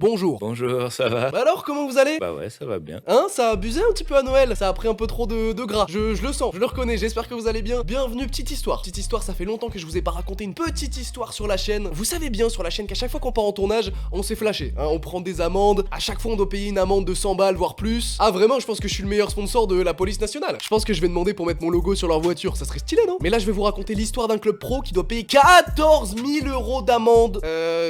Bonjour. Bonjour, ça va? Bah alors, comment vous allez? Bah ouais, ça va bien. Hein, ça a abusé un petit peu à Noël, ça a pris un peu trop de gras. Je le sens, je le reconnais, j'espère que vous allez bien. Bienvenue, petite histoire. Petite histoire, ça fait longtemps que je vous ai pas raconté une petite histoire sur la chaîne. Vous savez bien sur la chaîne qu'à chaque fois qu'on part en tournage, on s'est flashé. Hein, on prend des amendes, à chaque fois on doit payer une amende de 100 balles, voire plus. Ah vraiment, je pense que je suis le meilleur sponsor de la police nationale. Je pense que je vais demander pour mettre mon logo sur leur voiture, ça serait stylé, non? Mais là, je vais vous raconter l'histoire d'un club pro qui doit payer 14 000 € d'amende.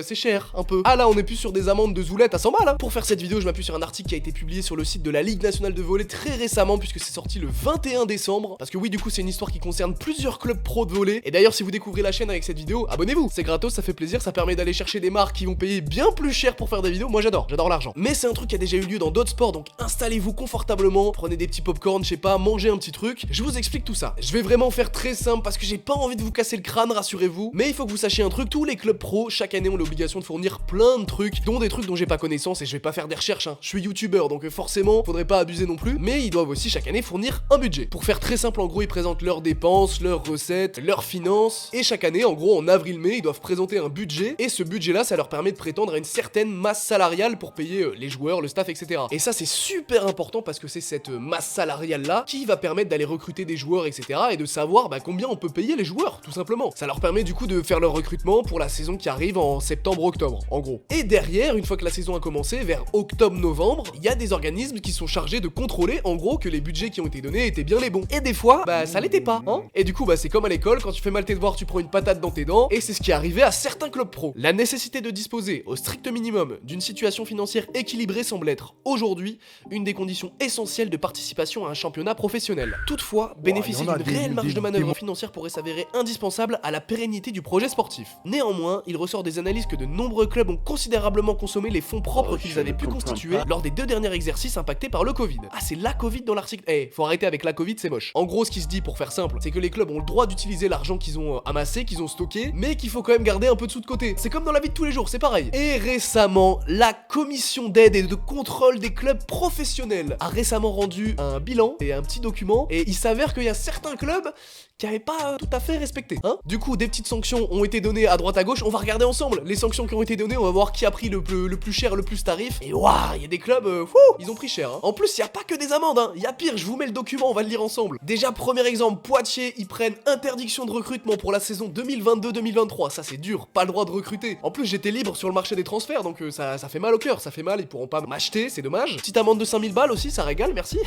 C'est cher, un peu. Ah là, on est plus sur des amendes de zoulette à 100 balles, hein. Pour faire cette vidéo, je m'appuie sur un article qui a été publié sur le site de la Ligue nationale de volley très récemment, puisque c'est sorti le 21 décembre. Parce que oui, du coup, c'est une histoire qui concerne plusieurs clubs pro de volley. Et d'ailleurs, si vous découvrez la chaîne avec cette vidéo, abonnez-vous. C'est gratos, ça fait plaisir, ça permet d'aller chercher des marques qui vont payer bien plus cher pour faire des vidéos. Moi, j'adore l'argent. Mais c'est un truc qui a déjà eu lieu dans d'autres sports, donc installez-vous confortablement, prenez des petits popcorn, je sais pas, mangez un petit truc. Je vous explique tout ça. Je vais vraiment faire très simple parce que j'ai pas envie de vous casser le crâne, rassurez-vous. Mais il faut que vous sachiez un truc, tous les clubs pro, chaque année, ont l'obligation de fournir plein de trucs, dont des trucs dont j'ai pas connaissance, et je vais pas faire des recherches, hein. Je suis youtubeur, donc forcément, faudrait pas abuser non plus, mais ils doivent aussi chaque année fournir un budget. Pour faire très simple, en gros, ils présentent leurs dépenses, leurs recettes, leurs finances, et chaque année, en gros, en avril-mai, ils doivent présenter un budget, et ce budget-là, ça leur permet de prétendre à une certaine masse salariale pour payer les joueurs, le staff, etc. Et ça, c'est super important parce que c'est cette masse salariale-là qui va permettre d'aller recruter des joueurs, etc., et de savoir combien on peut payer les joueurs, tout simplement. Ça leur permet du coup de faire leur recrutement pour la saison qui arrive en septembre-octobre, en gros. Et derrière, une fois que la saison a commencé, vers octobre-novembre, il y a des organismes qui sont chargés de contrôler, en gros, que les budgets qui ont été donnés étaient bien les bons. Et des fois, ça l'était pas, hein. Et du coup, c'est comme à l'école, quand tu fais mal tes devoirs, tu prends une patate dans tes dents, et c'est ce qui est arrivé à certains clubs pro. La nécessité de disposer, au strict minimum, d'une situation financière équilibrée semble être, aujourd'hui, une des conditions essentielles de participation à un championnat professionnel. Toutefois, bénéficier d'une réelle marge de manœuvre financière pourrait s'avérer indispensable à la pérennité du projet sportif. Néanmoins, il ressort des analyses que de nombreux clubs ont considérablement consommé les fonds propres qu'ils avaient pu constituer lors des 2 derniers exercices impactés par le Covid. Ah, c'est la Covid dans l'article. Faut arrêter avec la Covid, c'est moche. En gros, ce qui se dit, pour faire simple, c'est que les clubs ont le droit d'utiliser l'argent qu'ils ont amassé, qu'ils ont stocké, mais qu'il faut quand même garder un peu de sous de côté. C'est comme dans la vie de tous les jours, c'est pareil. Et récemment, la commission d'aide et de contrôle des clubs professionnels a récemment rendu un bilan et un petit document, et il s'avère qu'il y a certains clubs qui n'avaient pas tout à fait respecté, hein. Du coup, des petites sanctions ont été données à droite à gauche. On va regarder ensemble les sanctions qui ont été données. On va voir qui a pris le plus cher, le plus tarif. Et waouh, il y a des clubs, ils ont pris cher, hein. En plus, il y a pas que des amendes, hein. Il y a pire. Je vous mets le document, on va le lire ensemble. Déjà, premier exemple, Poitiers, ils prennent interdiction de recrutement pour la saison 2022-2023. Ça, c'est dur. Pas le droit de recruter. En plus, j'étais libre sur le marché des transferts, donc ça fait mal au cœur. Ça fait mal. Ils pourront pas m'acheter, c'est dommage. Petite amende de 5000 balles aussi, ça régale, merci.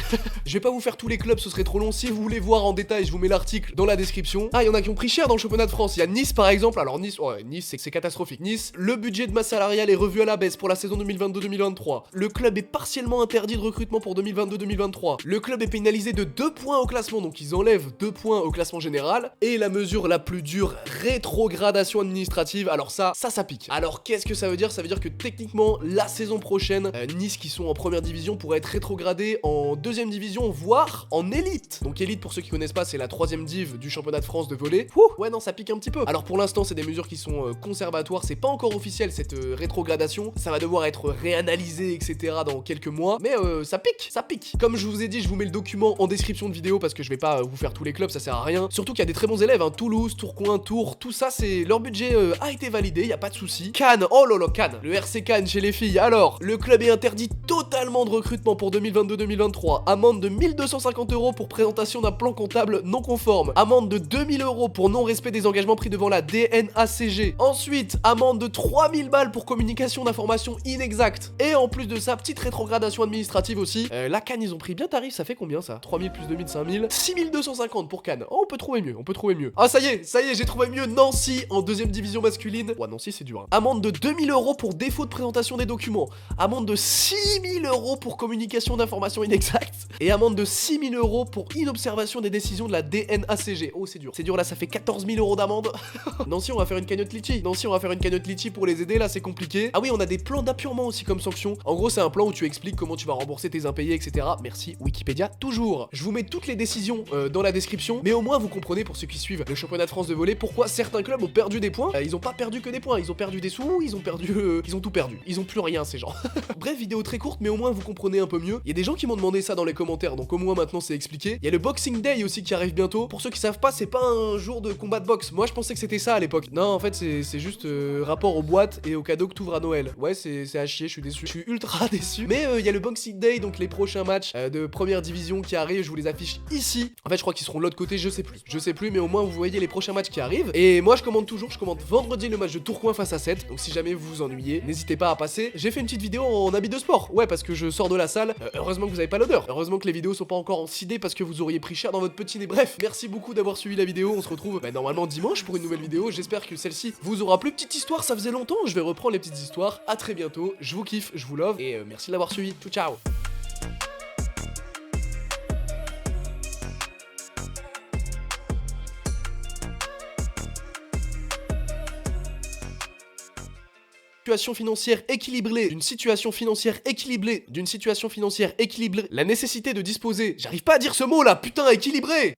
Je vais pas vous faire tous les clubs, ce serait trop long. Si vous voulez voir en détail, je vous mets l'article dans la description. Ah, il y en a qui ont pris cher dans le championnat de France. Il y a Nice par exemple. Alors Nice, Nice c'est catastrophique. Nice, le budget de masse salariale est revu à la baisse pour la saison 2022-2023. Le club est partiellement interdit de recrutement pour 2022-2023. Le club est pénalisé de 2 points au classement, donc ils enlèvent 2 points au classement général. Et la mesure la plus dure, rétrogradation administrative. Alors ça pique. Alors qu'est-ce que ça veut dire? Ça veut dire que techniquement, la saison prochaine, Nice qui sont en première division pourrait être rétrogradé en 2e division, voire en élite. Donc élite, pour ceux qui connaissent pas, c'est la 3e div du championnat de France de volley. Ouais, non, ça pique un petit peu. Alors pour l'instant, c'est des mesures qui sont conservatoires, c'est pas encore officiel cette rétrogradation, ça va devoir être réanalysé, etc. dans quelques mois, mais ça pique. Comme je vous ai dit, je vous mets le document en description de vidéo parce que je vais pas vous faire tous les clubs, ça sert à rien. Surtout qu'il y a des très bons élèves, hein. Toulouse, Tourcoing, Tours, tout ça, c'est leur budget a été validé, y a pas de souci. Cannes, oh lolo, Cannes, le RC Cannes chez les filles. Alors, le club est interdit totalement de recrutement pour 2022-2023. Amende de 1250 € pour présentation d'un plan comptable non conforme. Amende de 2000 € pour non-respect des engagements pris devant la DNACG. Ensuite, amende de 3000 balles pour communication d'informations inexactes. Et en plus de ça, petite rétrogradation administrative aussi. La Cannes, ils ont pris bien tarif, ça fait combien ça? 3000 plus 2000, 5000. 6250 pour Cannes. Oh, on peut trouver mieux, Ah, ça y est, j'ai trouvé mieux. Nancy en 2e division masculine. Ouais, Nancy, c'est dur, hein. Amende de 2000 € pour défaut de présentation des documents. Amende de 6000 € pour communication d'informations inexactes. Et amende de 6000 € pour inobservation des décisions de la DNACG. Oh, c'est dur là, ça fait 14 000 € d'amende. Nancy, on va faire une cagnotte litchi. Pour les aider, là, c'est compliqué. Ah oui, on a des plans d'appurement aussi comme sanction. En gros, c'est un plan où tu expliques comment tu vas rembourser tes impayés, etc. Merci Wikipédia, toujours. Je vous mets toutes les décisions dans la description, mais au moins vous comprenez, pour ceux qui suivent le championnat de France de volley, pourquoi certains clubs ont perdu des points. Ils ont pas perdu que des points, ils ont perdu des sous, ils ont tout perdu. Ils ont plus rien, ces gens. Bref, vidéo très courte, mais au moins vous comprenez un peu mieux. Il y a des gens qui m'ont demandé ça dans les commentaires, donc au moins maintenant c'est expliqué. Il y a le Boxing Day aussi qui arrive bientôt. Pour ceux qui savent pas, c'est pas un jour de combat de boxe. Moi je pensais que c'était ça à l'époque. Non, en fait c'est juste rapport aux boîtes et aux cadeaux que t'ouvres à Noël. Ouais, c'est à chier, je suis déçu. Je suis ultra déçu. Mais il y a le Boxing Day, donc les prochains matchs de première division qui arrivent, je vous les affiche ici. En fait, je crois qu'ils seront de l'autre côté, je sais plus, mais au moins vous voyez les prochains matchs qui arrivent. Et moi je commande toujours, je commande vendredi le match de Tourcoing face à 7. Donc si jamais vous vous ennuyez, n'hésitez pas à passer. J'ai fait une petite vidéo en habit de sport. Ouais, parce que je sors de la salle. Heureusement que vous avez pas l'odeur. Heureusement que les vidéos sont pas encore en 6D parce que vous auriez pris cher dans votre petit nez. Bref, merci beaucoup d'avoir suivi la vidéo. On se retrouve normalement dimanche pour une nouvelle vidéo. J'espère que celle-ci vous aura plu. Petite histoire, ça faisait longtemps. Je vais reprendre les petites histoires. À très bientôt. Je vous kiffe, je vous love et merci de l'avoir suivi. Ciao, ciao. Situation financière équilibrée, d'une situation financière équilibrée, la nécessité de disposer, j'arrive pas à dire ce mot là, putain, équilibré.